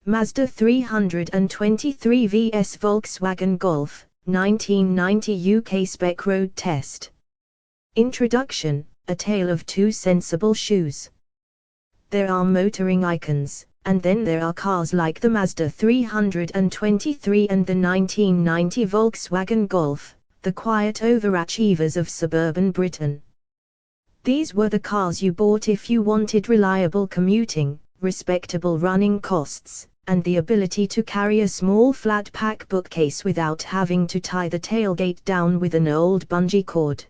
Mazda 323 vs Volkswagen Golf, 1990 UK-Spec road test. Introduction, a tale of two sensible shoes. There are motoring icons, and then there are cars like the Mazda 323 and the 1990 Volkswagen Golf, the quiet overachievers of suburban Britain. These were the cars you bought if you wanted reliable commuting, respectable running costs, and the ability to carry a small flat-pack bookcase without having to tie the tailgate down with an old bungee cord.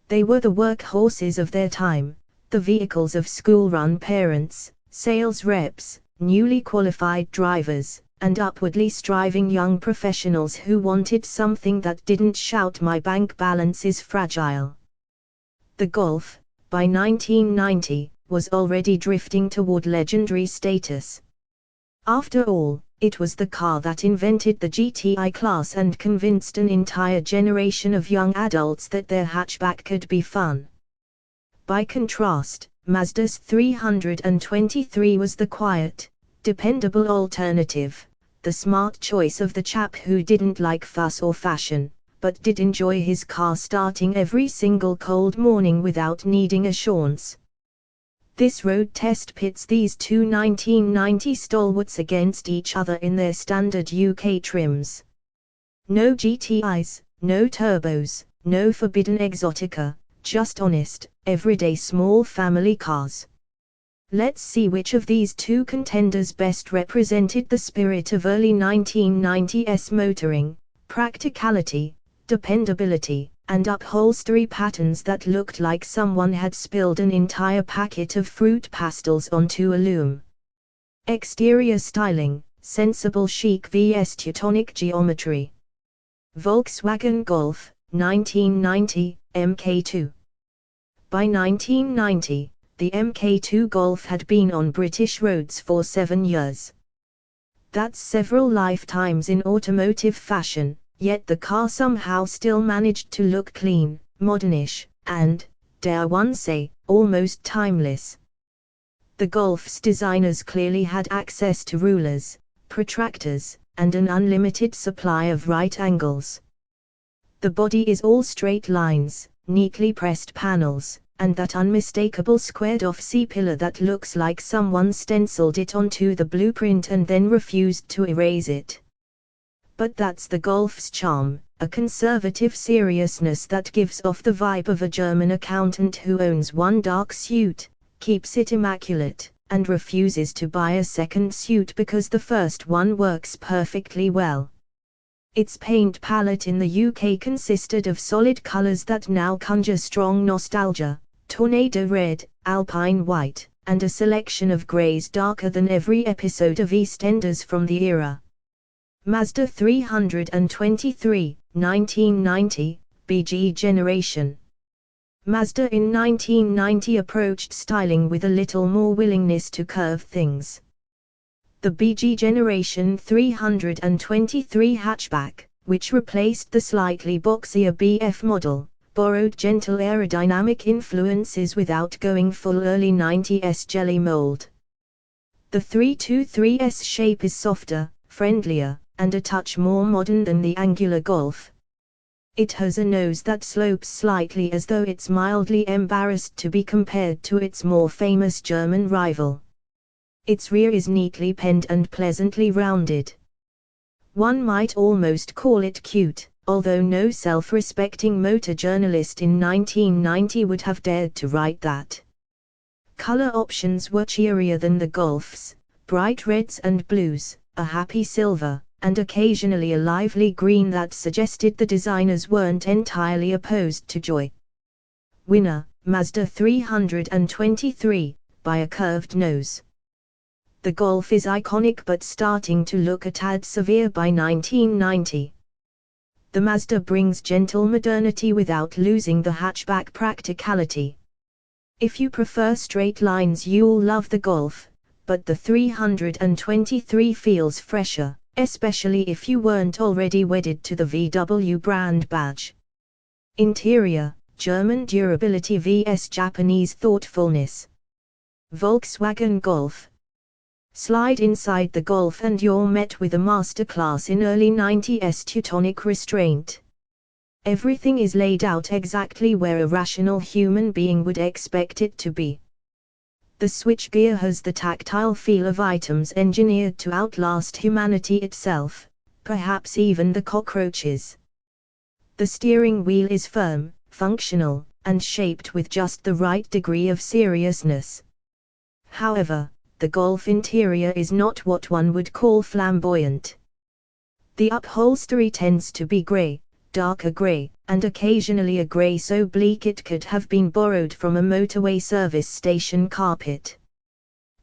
They were the workhorses of their time, the vehicles of school-run parents, sales reps, newly qualified drivers, and upwardly striving young professionals who wanted something that didn't shout "my bank balance is fragile." The Golf, by 1990, was already drifting toward legendary status. After all, it was the car that invented the GTI class and convinced an entire generation of young adults that their hatchback could be fun. By contrast, Mazda's 323 was the quiet, dependable alternative, the smart choice of the chap who didn't like fuss or fashion, but did enjoy his car starting every single cold morning without needing assurance. This road test pits these two 1990 stalwarts against each other in their standard UK trims. No GTIs, no turbos, no forbidden exotica, just honest, everyday small family cars. Let's see which of these two contenders best represented the spirit of early 1990s motoring, practicality, dependability, and upholstery patterns that looked like someone had spilled an entire packet of fruit pastels onto a loom. Exterior styling, sensible chic vs Teutonic geometry. Volkswagen Golf, 1990, Mk2. By 1990, the Mk2 Golf had been on British roads for 7 years. That's several lifetimes in automotive fashion. Yet the car somehow still managed to look clean, modernish, and, dare one say, almost timeless. The Golf's designers clearly had access to rulers, protractors, and an unlimited supply of right angles. The body is all straight lines, neatly pressed panels, and that unmistakable squared-off C-pillar that looks like someone stenciled it onto the blueprint and then refused to erase it. But that's the Golf's charm, a conservative seriousness that gives off the vibe of a German accountant who owns one dark suit, keeps it immaculate, and refuses to buy a second suit because the first one works perfectly well. Its paint palette in the UK consisted of solid colours that now conjure strong nostalgia: tornado red, alpine white, and a selection of greys darker than every episode of EastEnders from the era. Mazda 323, 1990, BG generation. Mazda in 1990 approached styling with a little more willingness to curve things. The BG generation 323 hatchback, which replaced the slightly boxier BF model, borrowed gentle aerodynamic influences without going full early 90s jelly mold. The 323's shape is softer, friendlier, and a touch more modern than the angular Golf. It has a nose that slopes slightly as though it's mildly embarrassed to be compared to its more famous German rival. Its rear is neatly penned and pleasantly rounded. One might almost call it cute, although no self-respecting motor journalist in 1990 would have dared to write that. Color options were cheerier than the Golf's: bright reds and blues, a happy silver, and occasionally a lively green that suggested the designers weren't entirely opposed to joy. Winner, Mazda 323, by a curved nose. The Golf is iconic but starting to look a tad severe by 1990. The Mazda brings gentle modernity without losing the hatchback practicality. If you prefer straight lines, you'll love the Golf, but the 323 feels fresher, especially if you weren't already wedded to the VW brand badge. Interior, German durability vs Japanese thoughtfulness. Volkswagen Golf. Slide inside the Golf and you're met with a masterclass in early 90s Teutonic restraint. Everything is laid out exactly where a rational human being would expect it to be. The switchgear has the tactile feel of items engineered to outlast humanity itself, perhaps even the cockroaches. The steering wheel is firm, functional, and shaped with just the right degree of seriousness. However, the Golf interior is not what one would call flamboyant. The upholstery tends to be grey, darker grey, and occasionally a grey so bleak it could have been borrowed from a motorway service station carpet.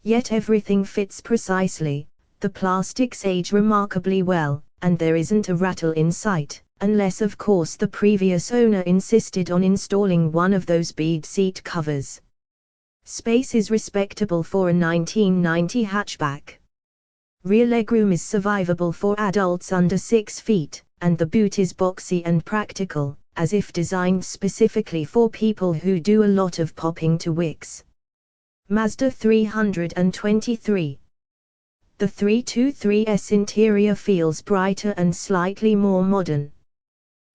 Yet everything fits precisely, the plastics age remarkably well, and there isn't a rattle in sight, unless of course the previous owner insisted on installing one of those bead seat covers. Space is respectable for a 1990 hatchback. Rear legroom is survivable for adults under 6 feet, and the boot is boxy and practical, as if designed specifically for people who do a lot of popping to wicks. Mazda 323. The 323's interior feels brighter and slightly more modern.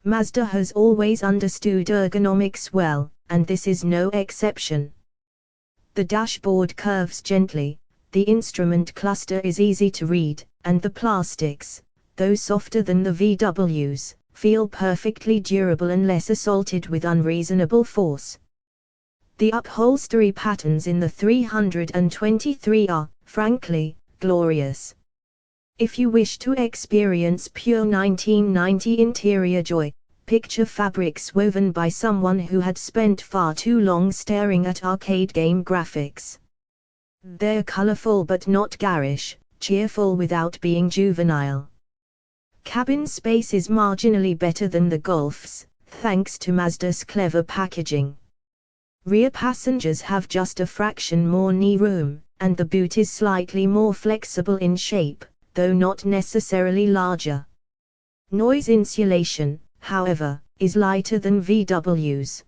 Mazda has always understood ergonomics well, and this is no exception. The dashboard curves gently, the instrument cluster is easy to read, and the plastics, though softer than the VW's, feel perfectly durable unless assaulted with unreasonable force. The upholstery patterns in the 323 are, frankly, glorious. If you wish to experience pure 1990 interior joy, picture fabrics woven by someone who had spent far too long staring at arcade game graphics. They're colorful but not garish, cheerful without being juvenile. Cabin space is marginally better than the Golf's, thanks to Mazda's clever packaging. Rear passengers have just a fraction more knee room, and the boot is slightly more flexible in shape, though not necessarily larger. Noise insulation, however, is lighter than VW's.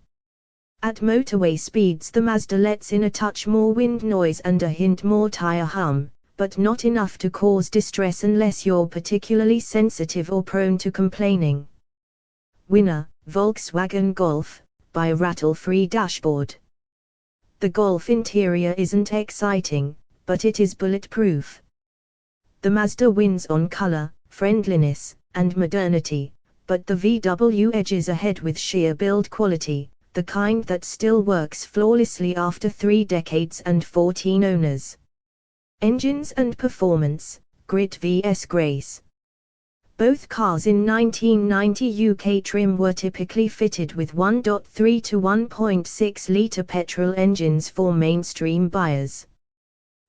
At motorway speeds the Mazda lets in a touch more wind noise and a hint more tire hum, but not enough to cause distress unless you're particularly sensitive or prone to complaining. Winner, Volkswagen Golf, by a rattle-free dashboard. The Golf interior isn't exciting, but it is bulletproof. The Mazda wins on color, friendliness, and modernity, but the VW edges ahead with sheer build quality, the kind that still works flawlessly after 3 decades and 14 owners. Engines and performance, grit vs grace. Both cars in 1990 UK trim were typically fitted with 1.3 to 1.6-litre petrol engines for mainstream buyers.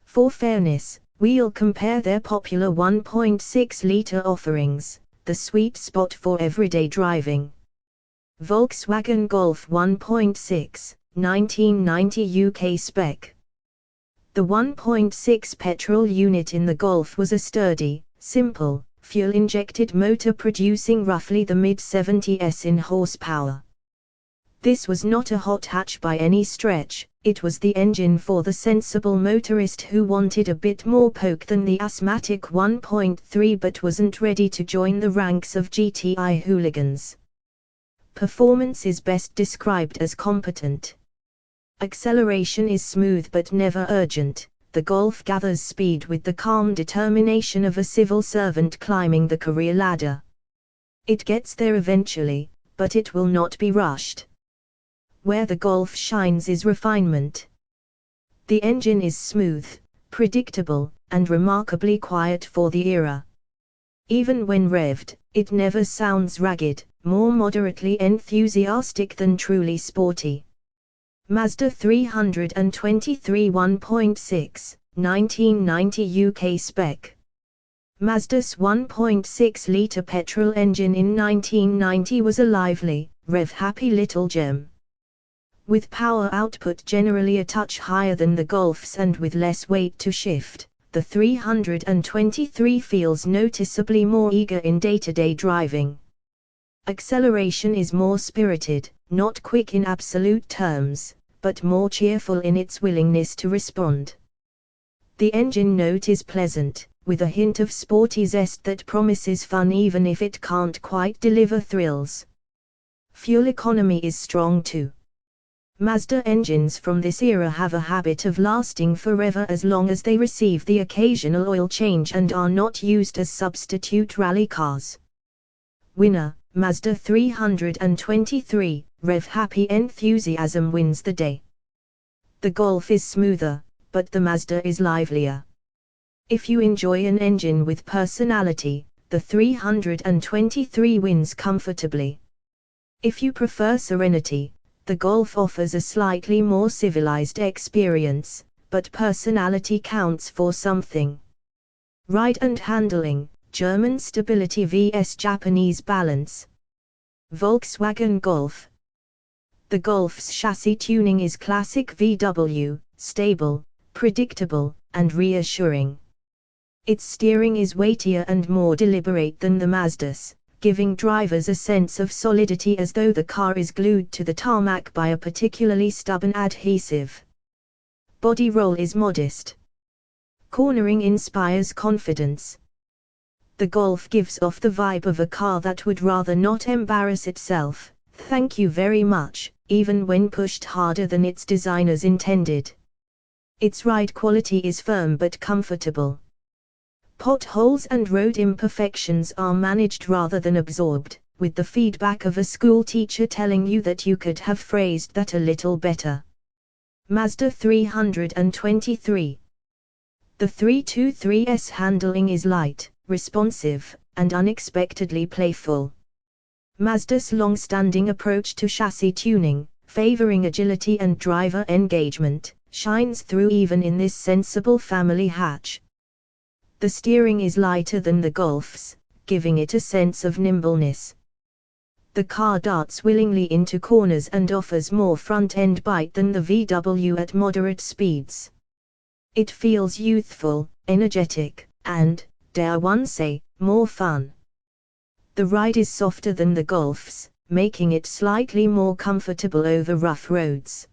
For fairness, we'll compare their popular 1.6-litre offerings, the sweet spot for everyday driving. Volkswagen Golf 1.6, 1990 UK-Spec. The 1.6 petrol unit in the Golf was a sturdy, simple, fuel-injected motor producing roughly the mid-70s in horsepower. This was not a hot hatch by any stretch, it was the engine for the sensible motorist who wanted a bit more poke than the asthmatic 1.3 but wasn't ready to join the ranks of GTI hooligans. Performance is best described as competent. Acceleration is smooth but never urgent. The Golf gathers speed with the calm determination of a civil servant climbing the career ladder. It gets there eventually, but it will not be rushed. Where the Golf shines is refinement. The engine is smooth, predictable, and remarkably quiet for the era. Even when revved, it never sounds ragged, more moderately enthusiastic than truly sporty. Mazda 323 1.6, 1990 UK-Spec. Mazda's 1.6-litre petrol engine in 1990 was a lively, rev-happy little gem. With power output generally a touch higher than the Golf's and with less weight to shift, the 323 feels noticeably more eager in day-to-day driving. Acceleration is more spirited, not quick in absolute terms, but more cheerful in its willingness to respond. The engine note is pleasant, with a hint of sporty zest that promises fun even if it can't quite deliver thrills. Fuel economy is strong too. Mazda engines from this era have a habit of lasting forever as long as they receive the occasional oil change and are not used as substitute rally cars. Winner, Mazda 323, rev-happy enthusiasm wins the day. The Golf is smoother, but the Mazda is livelier. If you enjoy an engine with personality, the 323 wins comfortably. If you prefer serenity, the Golf offers a slightly more civilized experience, but personality counts for something. Ride and handling, German stability vs Japanese balance. Volkswagen Golf. The Golf's chassis tuning is classic VW, stable, predictable, and reassuring. Its steering is weightier and more deliberate than the Mazda's, giving drivers a sense of solidity as though the car is glued to the tarmac by a particularly stubborn adhesive. Body roll is modest. Cornering inspires confidence. The Golf gives off the vibe of a car that would rather not embarrass itself, thank you very much, even when pushed harder than its designers intended. Its ride quality is firm but comfortable. Potholes and road imperfections are managed rather than absorbed, with the feedback of a school teacher telling you that you could have phrased that a little better. Mazda 323. The 323's handling is light, responsive, and unexpectedly playful. Mazda's long-standing approach to chassis tuning, favoring agility and driver engagement, shines through even in this sensible family hatch. The steering is lighter than the Golf's, giving it a sense of nimbleness. The car darts willingly into corners and offers more front-end bite than the VW at moderate speeds. It feels youthful, energetic, and, dare one say, more fun. The ride is softer than the Golf's, making it slightly more comfortable over rough roads.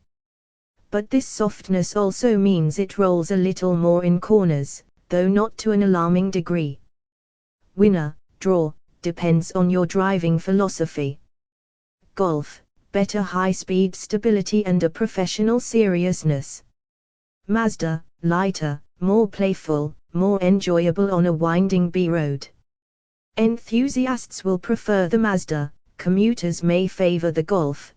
But this softness also means it rolls a little more in corners, though not to an alarming degree. Winner, draw, depends on your driving philosophy. Golf, better high-speed stability and a professional seriousness. Mazda, lighter, more playful, more enjoyable on a winding B-road. Enthusiasts will prefer the Mazda, commuters may favor the Golf.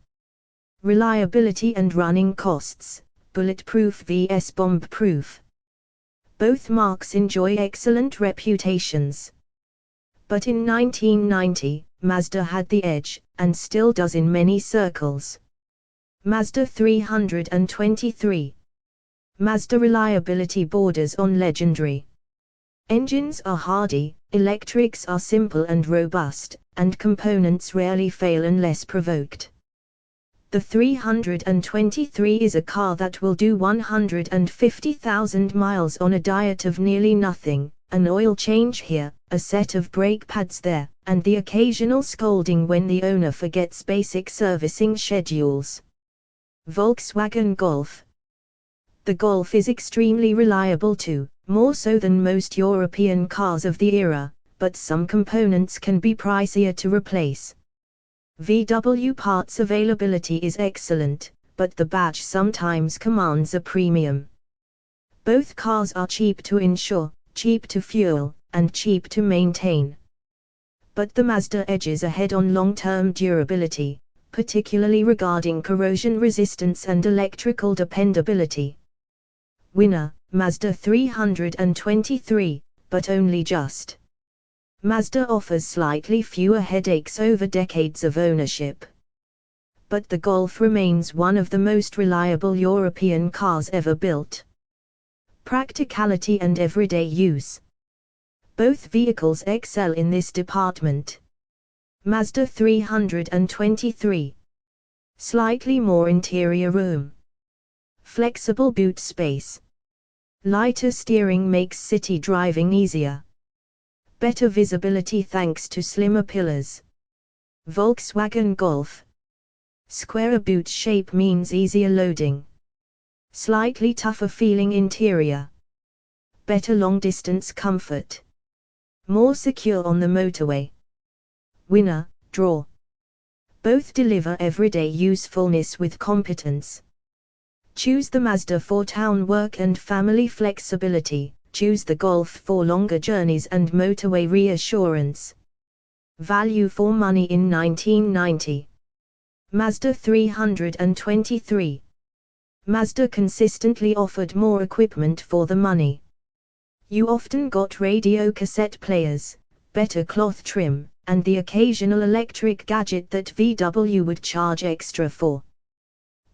Reliability and running costs, bulletproof vs bomb-proof. Both marques enjoy excellent reputations. But in 1990, Mazda had the edge, and still does in many circles. Mazda 323. Mazda reliability borders on legendary. Engines are hardy, electrics are simple and robust, and components rarely fail unless provoked. The 323 is a car that will do 150,000 miles on a diet of nearly nothing, an oil change here, a set of brake pads there, and the occasional scolding when the owner forgets basic servicing schedules. Volkswagen Golf. The Golf is extremely reliable too, more so than most European cars of the era, but some components can be pricier to replace. VW parts availability is excellent, but the badge sometimes commands a premium. Both cars are cheap to insure, cheap to fuel, and cheap to maintain. But the Mazda edges ahead on long-term durability, particularly regarding corrosion resistance and electrical dependability. Winner, Mazda 323, but only just. Mazda offers slightly fewer headaches over decades of ownership. But the Golf remains one of the most reliable European cars ever built. Practicality and everyday use. Both vehicles excel in this department. Mazda 323. Slightly more interior room. Flexible boot space. Lighter steering makes city driving easier. Better visibility thanks to slimmer pillars. Volkswagen Golf. Squarer boot shape means easier loading. Slightly tougher feeling interior. better long-distance comfort. More secure on the motorway. Winner, draw. Both deliver everyday usefulness with competence. Choose the Mazda for town work and family flexibility. Choose the Golf for longer journeys and motorway reassurance. Value for money in 1990. Mazda 323. Mazda consistently offered more equipment for the money. You often got radio cassette players, better cloth trim, and the occasional electric gadget that VW would charge extra for.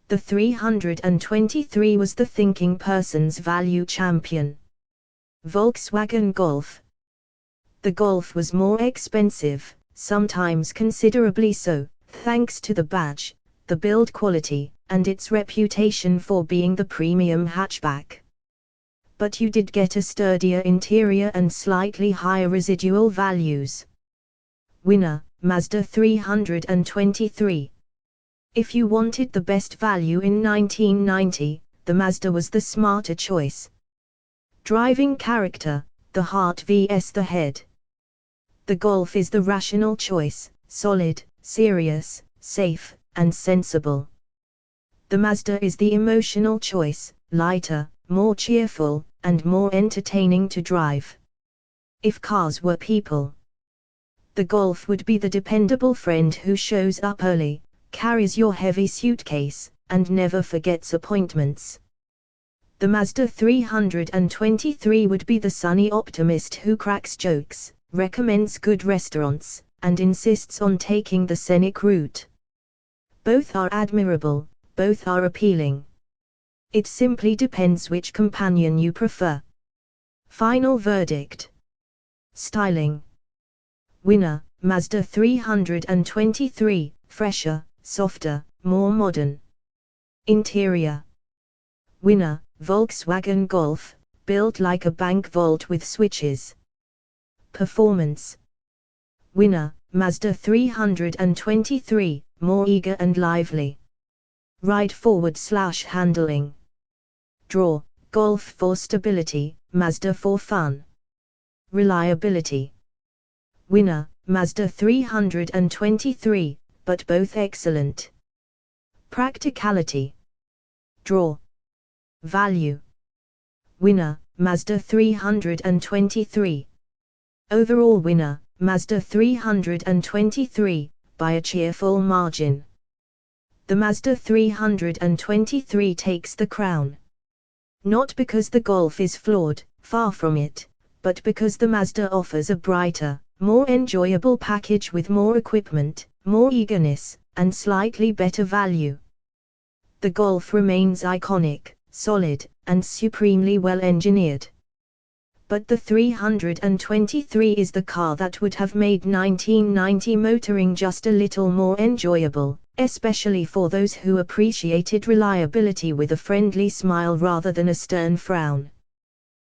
The 323 was the thinking person's value champion. Volkswagen Golf. The Golf was more expensive, sometimes considerably so, thanks to the badge, the build quality, and its reputation for being the premium hatchback. But you did get a sturdier interior and slightly higher residual values. Winner, Mazda 323. If you wanted the best value in 1990, the Mazda was the smarter choice. Driving character, the heart vs the head. The Golf is the rational choice, solid, serious, safe, and sensible. The Mazda is the emotional choice, lighter, more cheerful, and more entertaining to drive. If cars were people, the Golf would be the dependable friend who shows up early, carries your heavy suitcase, and never forgets appointments. The Mazda 323 would be the sunny optimist who cracks jokes, recommends good restaurants, and insists on taking the scenic route. Both are admirable, both are appealing. It simply depends which companion you prefer. Final verdict. Styling. Winner, Mazda 323, fresher, softer, more modern. Interior. Winner, Volkswagen Golf, built like a bank vault with switches. Performance. Winner, Mazda 323, more eager and lively. Ride forward/handling. Draw, Golf for stability, Mazda for fun. Reliability. Winner, Mazda 323, but both excellent. Practicality. Draw. Value. Winner, Mazda 323. Overall winner, Mazda 323, by a cheerful margin. The Mazda 323 takes the crown. Not because the Golf is flawed, far from it, but because the Mazda offers a brighter, more enjoyable package with more equipment, more eagerness, and slightly better value. The Golf remains iconic, solid, and supremely well engineered. But the 323 is the car that would have made 1990 motoring just a little more enjoyable, especially for those who appreciated reliability with a friendly smile rather than a stern frown.